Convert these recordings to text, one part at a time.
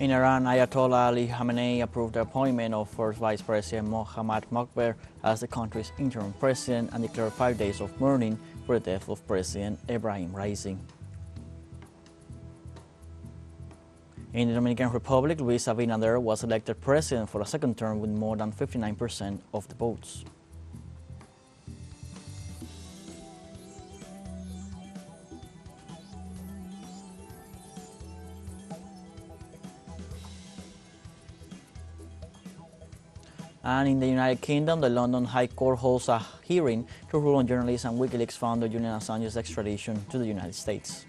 In Iran, Ayatollah Ali Khamenei approved the appointment of first Vice President Mohammad Mokber as the country's interim president and declared 5 days of mourning for the death of President Ibrahim Raisi. In the Dominican Republic, Luis Abinader was elected president for a second term with more than 59% of the votes. And in the United Kingdom, the London High Court holds a hearing to rule on journalist and WikiLeaks founder Julian Assange's extradition to the United States.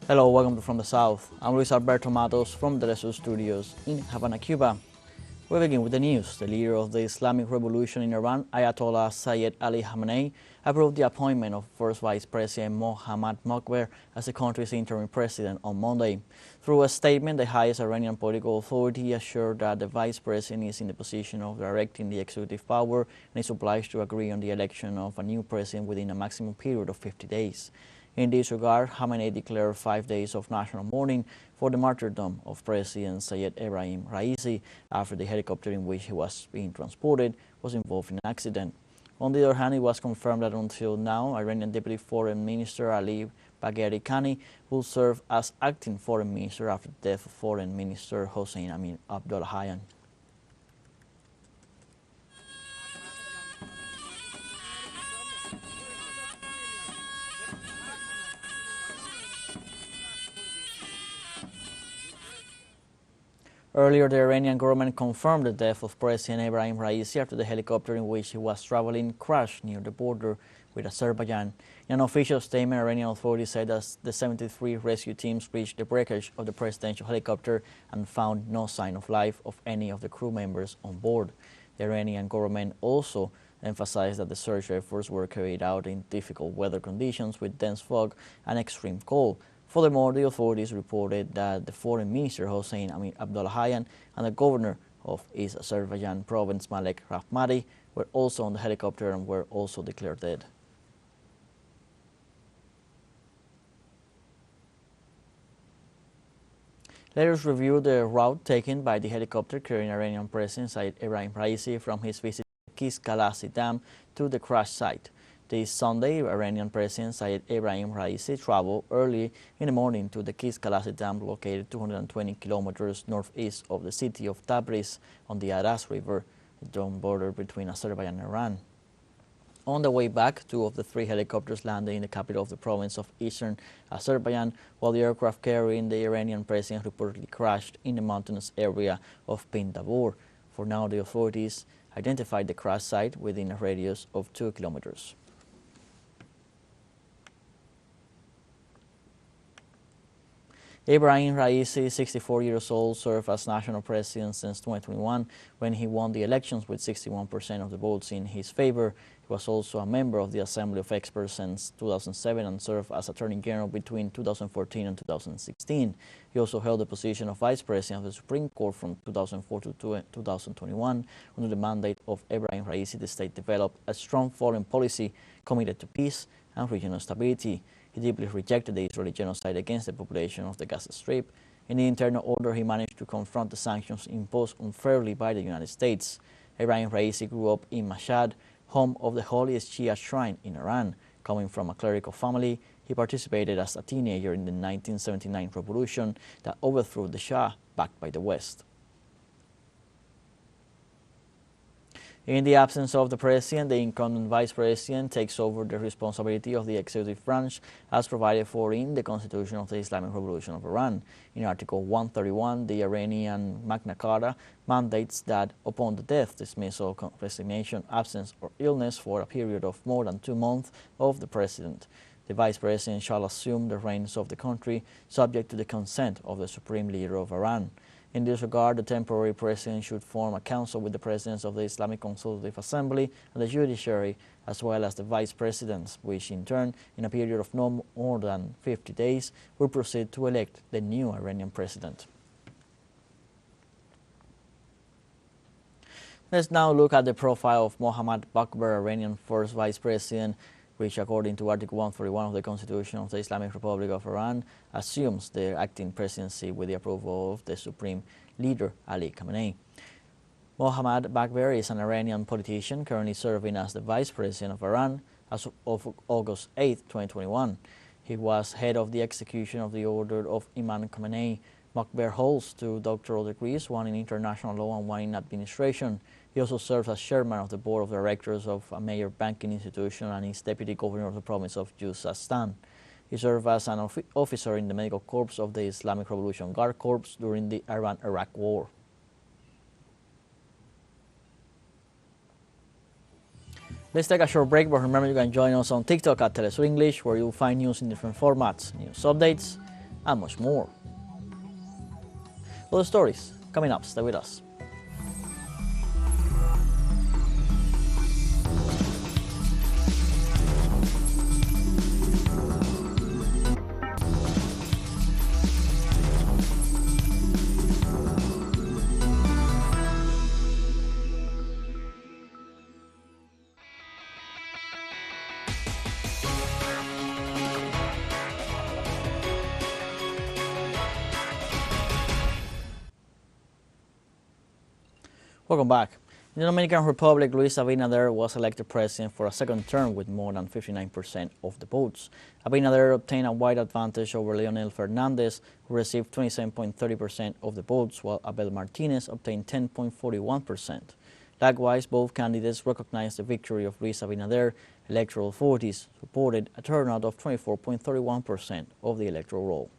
Hello, welcome to From the South. I'm Luis Alberto Matos from the teleSUR studios in Havana, Cuba. We begin with the news. The leader of the Islamic Revolution in Iran, Ayatollah Sayyid Ali Khamenei, approved the appointment of first Vice President Mohammad Mokber as the country's interim president on Monday. Through a statement, the highest Iranian political authority assured that the Vice President is in the position of directing the executive power and is obliged to agree on the election of a new president within a maximum period of 50 days. In this regard, Khamenei declared 5 days of national mourning for the martyrdom of President Sayyid Ibrahim Raisi after the helicopter in which he was being transported was involved in an accident. On the other hand, it was confirmed that until now, Iranian Deputy Foreign Minister Ali Bagheri Kani will serve as acting foreign minister after the death of Foreign Minister Hossein Amin Abdullahian. Earlier, the Iranian government confirmed the death of President Ibrahim Raisi after the helicopter in which he was traveling crashed near the border with Azerbaijan. In an official statement, Iranian authorities said that the 73 rescue teams reached the wreckage of the presidential helicopter and found no sign of life of any of the crew members on board. The Iranian government also emphasized that the search efforts were carried out in difficult weather conditions with dense fog and extreme cold. Furthermore, the authorities reported that the foreign minister Hossein Amin Abdullahian and the governor of East Azerbaijan province Malek Rahmati were also on the helicopter and were also declared dead. Let us review the route taken by the helicopter carrying Iranian President Sayyid Ibrahim Raisi from his visit to Kis-Kalasi Dam to the crash site. This Sunday, Iranian President Sayyid Ibrahim Raisi traveled early in the morning to the Kis-Kalasi Dam located 220 kilometers northeast of the city of Tabriz on the Aras River, the joint border between Azerbaijan and Iran. On the way back, 2 of the 3 helicopters landed in the capital of the province of eastern Azerbaijan, while the aircraft carrying the Iranian president reportedly crashed in the mountainous area of Pindabur. For now, the authorities identified the crash site within a radius of 2 kilometers. Ibrahim Raisi, 64 years old, served as national president since 2021 when he won the elections with 61% of the votes in his favor. He was also a member of the Assembly of Experts since 2007 and served as Attorney General between 2014 and 2016. He also held the position of Vice President of the Supreme Court from 2004 to 2021. Under the mandate of Ibrahim Raisi, the state developed a strong foreign policy committed to peace and regional stability. He deeply rejected the Israeli genocide against the population of the Gaza Strip. In the internal order, he managed to confront the sanctions imposed unfairly by the United States. Ibrahim Raisi grew up in Mashhad, home of the holiest Shia shrine in Iran. Coming from a clerical family, he participated as a teenager in the 1979 revolution that overthrew the Shah, backed by the West. In the absence of the president, the incumbent vice president takes over the responsibility of the executive branch as provided for in the Constitution of the Islamic Revolution of Iran. In Article 131, the Iranian Magna Carta mandates that upon the death, dismissal, resignation, absence, or illness for a period of more than 2 months of the president, the vice president shall assume the reins of the country subject to the consent of the supreme leader of Iran. In this regard, the temporary president should form a council with the presidents of the Islamic Consultative Assembly and the judiciary, as well as the vice presidents, which in turn, in a period of no more than 50 days, will proceed to elect the new Iranian president. Let's now look at the profile of Mohammad Mokber, Iranian first vice president. which, according to Article 141 of the Constitution of the Islamic Republic of Iran, assumes the acting presidency with the approval of the Supreme Leader Ali Khamenei. Mohammad Bagheri is an Iranian politician currently serving as the Vice President of Iran as of August 8, 2021. He was head of the execution of the order of Imam Khamenei. Bagheri holds 2 doctoral degrees, one in international law and one in administration. He also serves as chairman of the board of directors of a major banking institution and is deputy governor of the province of Khuzestan. He served as an officer in the medical corps of the Islamic Revolution Guard Corps during the Iran-Iraq War. Let's take a short break, but remember you can join us on TikTok at teleSUR English, where you'll find news in different formats, news updates, and much more. Other stories coming up. Stay with us. Welcome back. In the Dominican Republic, Luis Abinader was elected president for a second term with more than 59% of the votes. Abinader obtained a wide advantage over Leonel Fernandez, who received 27.30% of the votes, while Abel Martinez obtained 10.41%. Likewise, both candidates recognized the victory of Luis Abinader. Electoral authorities reported a turnout of 24.31% of the electoral roll.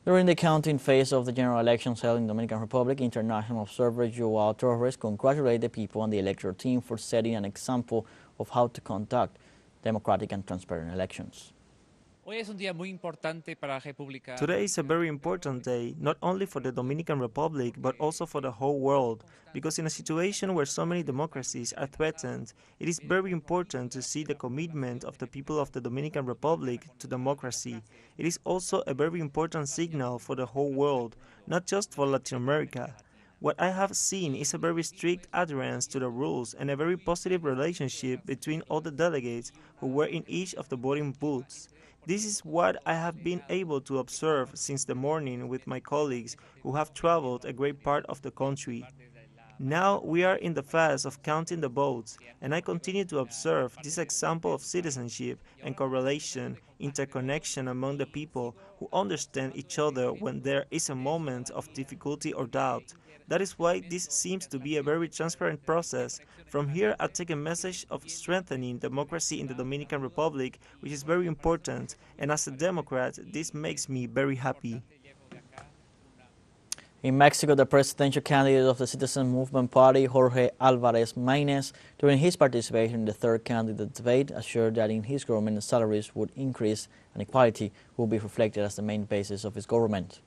During the counting phase of the general elections held in the Dominican Republic, international observer Joao Torres congratulated the people and the electoral team for setting an example of how to conduct democratic and transparent elections. Today is a very important day, not only for the Dominican Republic, but also for the whole world, because in a situation where so many democracies are threatened, it is very important to see the commitment of the people of the Dominican Republic to democracy. It is also a very important signal for the whole world, not just for Latin America. What I have seen is a very strict adherence to the rules and a very positive relationship between all the delegates who were in each of the voting booths. This is what I have been able to observe since the morning with my colleagues who have traveled a great part of the country. Now we are in the phase of counting the votes, and I continue to observe this example of citizenship and correlation, interconnection among the people who understand each other when there is a moment of difficulty or doubt. That is why this seems to be a very transparent process. From here, I take a message of strengthening democracy in the Dominican Republic, which is very important, and as a Democrat, this makes me very happy. In Mexico, the presidential candidate of the Citizen Movement Party, Jorge Alvarez Maínez, during his participation in the third candidate debate, assured that in his government salaries would increase and equality will be reflected as the main basis of his government.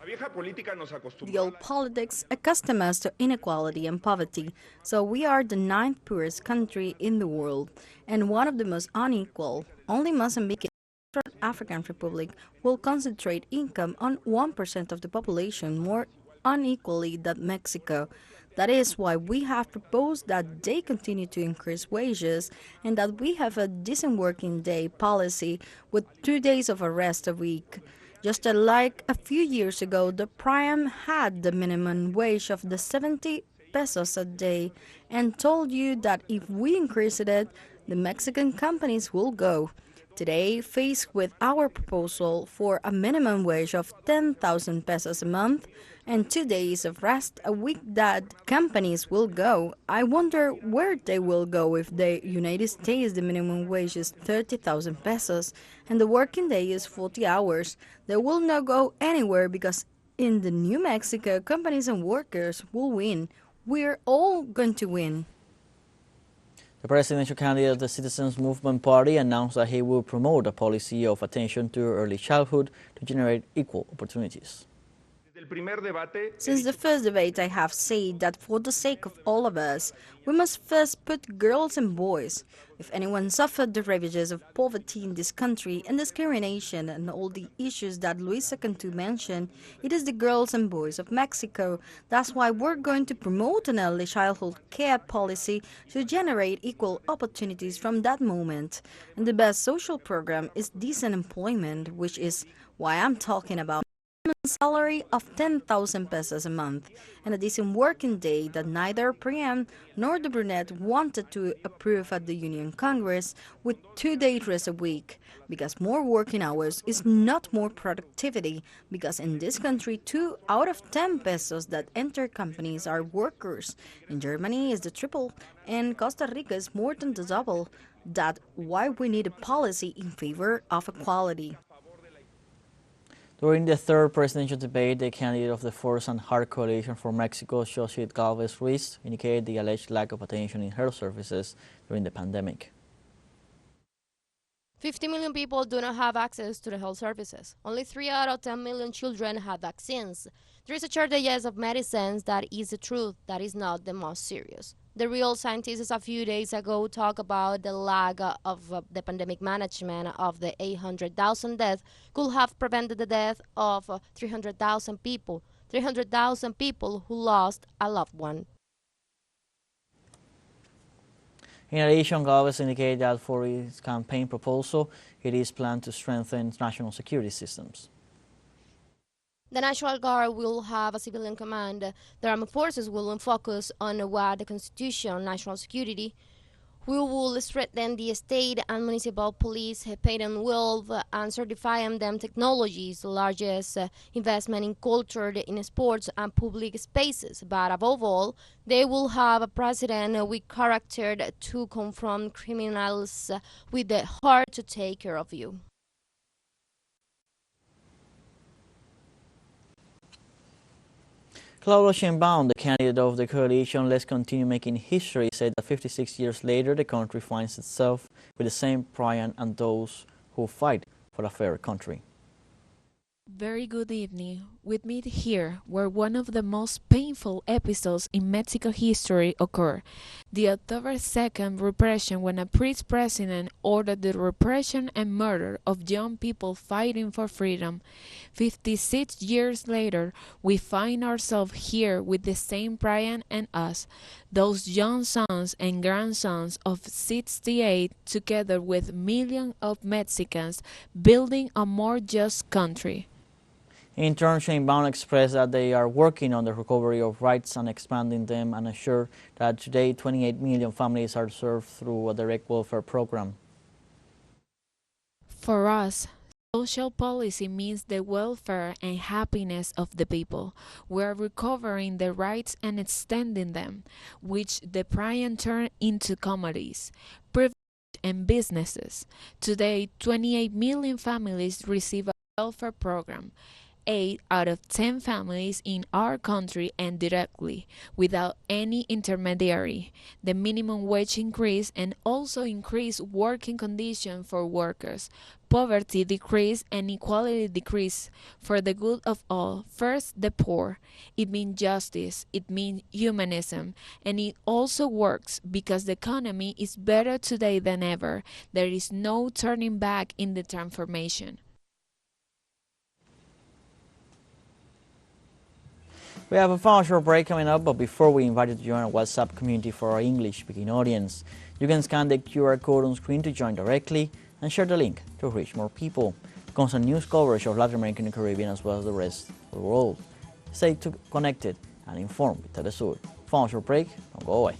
The old politics accustom us to inequality and poverty, so we are the 9th poorest country in the world and one of the most unequal. Only Mozambique, African Republic, will concentrate income on 1% of the population more unequally than Mexico. That is why we have proposed that they continue to increase wages and that we have a decent working day policy with 2 days of a rest a week. Just like a few years ago, the Prime had the minimum wage of the 70 pesos a day and told you that if we increase it, the Mexican companies will go. Today, faced with our proposal for a minimum wage of 10,000 pesos a month and 2 days of rest a week that companies will go, I wonder where they will go if the United States the minimum wage is 30,000 pesos and the working day is 40 hours. They will not go anywhere because in the New Mexico, companies and workers will win. We're all going to win. The presidential candidate of the Citizens Movement Party announced that he will promote a policy of attention to early childhood to generate equal opportunities. Since the first debate, I have said that for the sake of all of us, we must first put girls and boys. If anyone suffered the ravages of poverty in this country and discrimination and all the issues that Luisa Cantu mentioned, it is the girls and boys of Mexico. That's why we're going to promote an early childhood care policy to generate equal opportunities from that moment. And the best social program is decent employment, which is why I'm talking about salary of 10,000 pesos a month and a decent working day that neither Priam nor the brunette wanted to approve at the Union Congress, with 2 day rest a week, because more working hours is not more productivity, because in this country 2 out of 10 pesos that enter companies are workers. In Germany is the triple and Costa Rica is more than the double. That's why we need a policy in favor of equality. During the third presidential debate, the candidate of the Force and Heart Coalition for Mexico, Xochitl Galvez Ruiz, indicated the alleged lack of attention in health services during the pandemic. 50 million people do not have access to the health services. Only 3 out of 10 million children have vaccines. There is a shortage of medicines. That is the truth. That is not the most serious. The real scientists a few days ago talked about the lack of the pandemic management of the 800,000 deaths could have prevented the death of 300,000 people. 300,000 people who lost a loved one. In addition, Galvez indicated that for his campaign proposal, it is planned to strengthen national security systems. The National Guard will have a civilian command. The armed forces will focus on what the Constitution, national security. We will strengthen the state and municipal police, patent wealth, and certifying them technologies, the largest investment in culture, in sports, and public spaces. But above all, they will have a president with character to confront criminals with the heart to take care of you. Claudia Sheinbaum, the candidate of the coalition Let's Continue Making History, said that 56 years later, the country finds itself with the same pride and those who fight for a fairer country. Very good evening. With me here, where one of the most painful episodes in Mexico history occurred, the October 2nd repression, when a priest president ordered the repression and murder of young people fighting for freedom. 56 years later, we find ourselves here with the same Brian and us, those young sons and grandsons of 68, together with millions of Mexicans, building a more just country. In turn, Sheinbaum expressed that they are working on the recovery of rights and expanding them, and assured that today 28 million families are served through a direct welfare program. For us, social policy means the welfare and happiness of the people. We are recovering the rights and extending them, which the prior turned into commodities, privilege, and businesses. Today, 28 million families receive a welfare program. 8 out of 10 families in our country end directly, without any intermediary. The minimum wage increase and also increased working conditions for workers. Poverty decrease and equality decrease for the good of all. First, the poor. It means justice, it means humanism, and it also works because the economy is better today than ever. There is no turning back in the transformation. We have a final short break coming up, but before we invite you to join our WhatsApp community for our English-speaking audience. You can scan the QR code on screen to join directly and share the link to reach more people. Constant news coverage of Latin America and the Caribbean as well as the rest of the world. Stay connected and informed with teleSUR. Final short break, don't go away.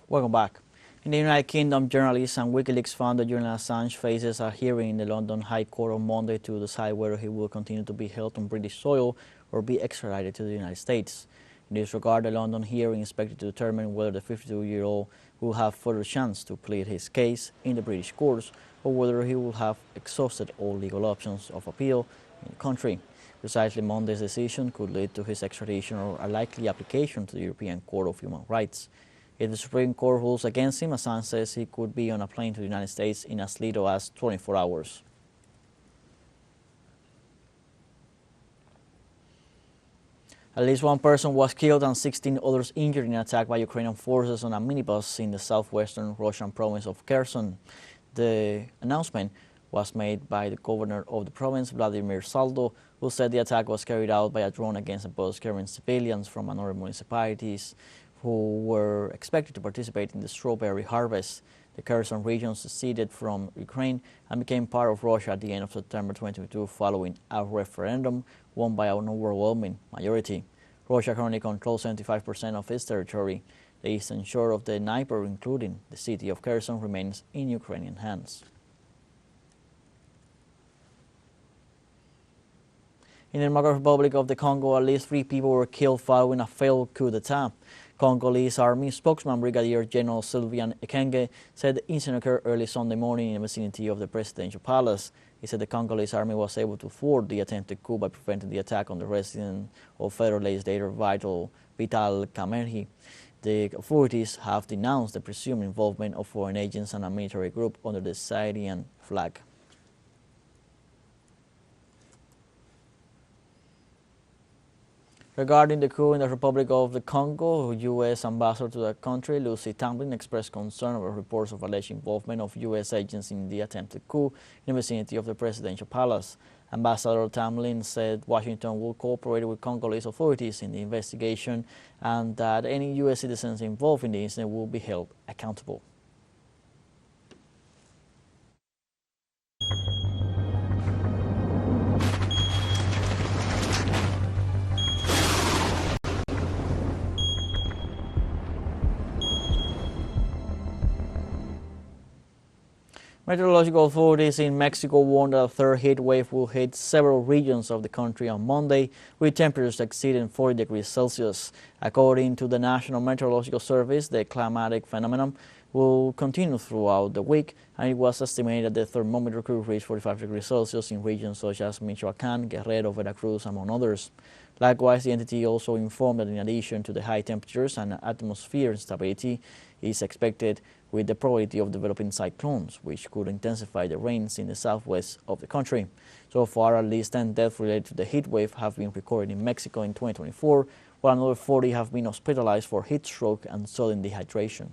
Welcome back. In the United Kingdom, journalist and WikiLeaks founder Julian Assange faces a hearing in the London High Court on Monday to decide whether he will continue to be held on British soil or be extradited to the United States. In this regard, the London hearing is expected to determine whether the 52-year-old will have further chance to plead his case in the British courts or whether he will have exhausted all legal options of appeal in the country. Precisely, Monday's decision could lead to his extradition or a likely application to the European Court of Human Rights. If the Supreme Court rules against him, Assange says he could be on a plane to the United States in as little as 24 hours. At least one person was killed and 16 others injured in an attack by Ukrainian forces on a minibus in the southwestern Russian province of Kherson. The announcement was made by the governor of the province, Vladimir Saldo, who said the attack was carried out by a drone against a bus carrying civilians from another municipalities who were expected to participate in the strawberry harvest. The Kherson region seceded from Ukraine and became part of Russia at the end of September 2022 following a referendum won by an overwhelming majority. Russia currently controls 75% of its territory. The eastern shore of the Dnieper, including the city of Kherson, remains in Ukrainian hands. In the Democratic Republic of the Congo, at least 3 people were killed following a failed coup d'etat. Congolese Army spokesman Brigadier General Sylvain Ekenge said the incident occurred early Sunday morning in the vicinity of the presidential palace. He said the Congolese Army was able to thwart the attempted coup by preventing the attack on the residence of federal legislator Vital Kamerhe. The authorities have denounced the presumed involvement of foreign agents and a military group under the Syrian flag. Regarding the coup in the Republic of the Congo, U.S. Ambassador to the country, Lucy Tamblyn, expressed concern over reports of alleged involvement of U.S. agents in the attempted coup in the vicinity of the presidential palace. Ambassador Tamblyn said Washington will cooperate with Congolese authorities in the investigation and that any U.S. citizens involved in the incident will be held accountable. Meteorological authorities in Mexico warned that a third heat wave will hit several regions of the country on Monday, with temperatures exceeding 40 degrees Celsius. According to the National Meteorological Service, the climatic phenomenon will continue throughout the week, and it was estimated that the thermometer could reach 45 degrees Celsius in regions such as Michoacán, Guerrero, Veracruz, among others. Likewise, the entity also informed that in addition to the high temperatures and atmosphere instability, is expected with the probability of developing cyclones, which could intensify the rains in the southwest of the country. So far, at least 10 deaths related to the heat wave have been recorded in Mexico in 2024, while another 40 have been hospitalized for heat stroke and sudden dehydration.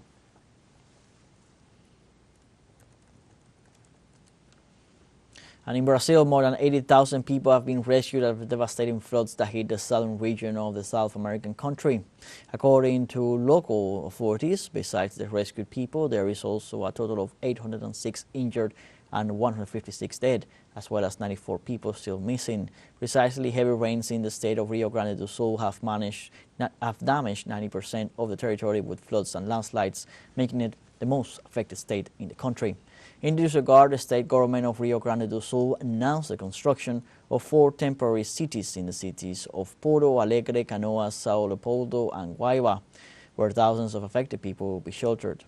And in Brazil, more than 80,000 people have been rescued after devastating floods that hit the southern region of the South American country. According to local authorities, besides the rescued people, there is also a total of 806 injured and 156 dead, as well as 94 people still missing. Precisely, heavy rains in the state of Rio Grande do Sul have damaged 90% of the territory with floods and landslides, making it the most affected state in the country. In this regard, the state government of Rio Grande do Sul announced the construction of 4 temporary cities in the cities of Porto Alegre, Canoas, Sao Leopoldo, and Guaiba, where thousands of affected people will be sheltered.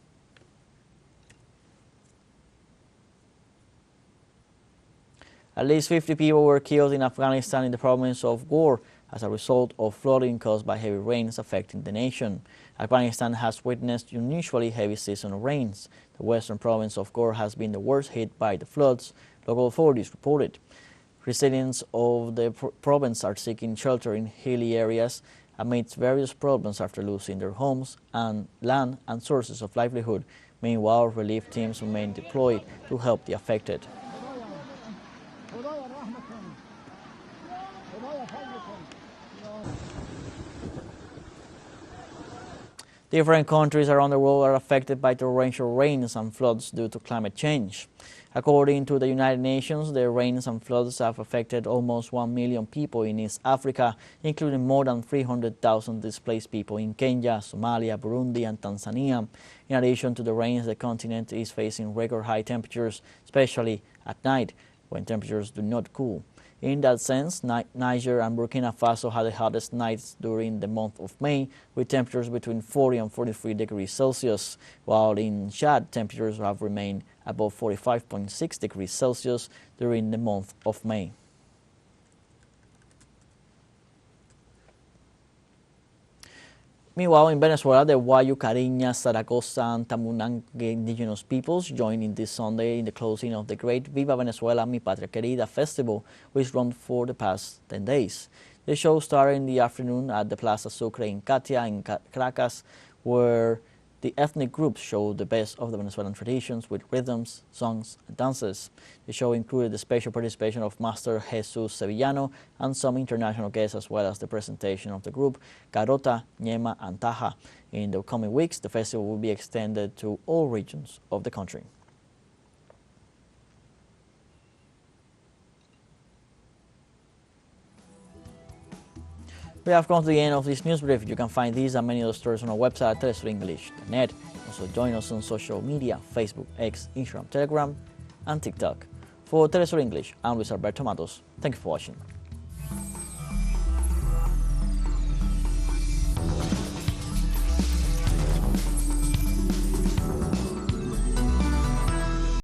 At least 50 people were killed in Afghanistan in the province of Ghor as a result of flooding caused by heavy rains affecting the nation. Afghanistan has witnessed unusually heavy seasonal rains. The western province of Ghor has been the worst hit by the floods, local authorities reported. Residents of the province are seeking shelter in hilly areas amidst various problems after losing their homes and land and sources of livelihood. Meanwhile, relief teams remain deployed to help the affected. Different countries around the world are affected by torrential rains and floods due to climate change. According to the United Nations, the rains and floods have affected almost 1 million people in East Africa, including more than 300,000 displaced people in Kenya, Somalia, Burundi, and Tanzania. In addition to the rains, the continent is facing record high temperatures, especially at night, when temperatures do not cool. In that sense, Niger and Burkina Faso had the hottest nights during the month of May, with temperatures between 40 and 43 degrees Celsius, while in Chad, temperatures have remained above 45.6 degrees Celsius during the month of May. Meanwhile, in Venezuela, the Guayu, Cariñas, Zaragoza, and Tamunangue indigenous peoples joined in this Sunday in the closing of the great Viva Venezuela Mi Patria Querida festival, which ran for the past 10 days. The show started in the afternoon at the Plaza Sucre in Catia in Caracas, where the ethnic groups showed the best of the Venezuelan traditions with rhythms, songs, and dances. The show included the special participation of Master Jesus Sevillano and some international guests, as well as the presentation of the group Garota, Ñema, and Taja. In the coming weeks, the festival will be extended to all regions of the country. We have come to the end of this news brief. You can find these and many other stories on our website, telesurenglish.net. Also join us on social media, Facebook, X, Instagram, Telegram, and TikTok. For Telesur English, I'm Luis Alberto Matos. Thank you for watching.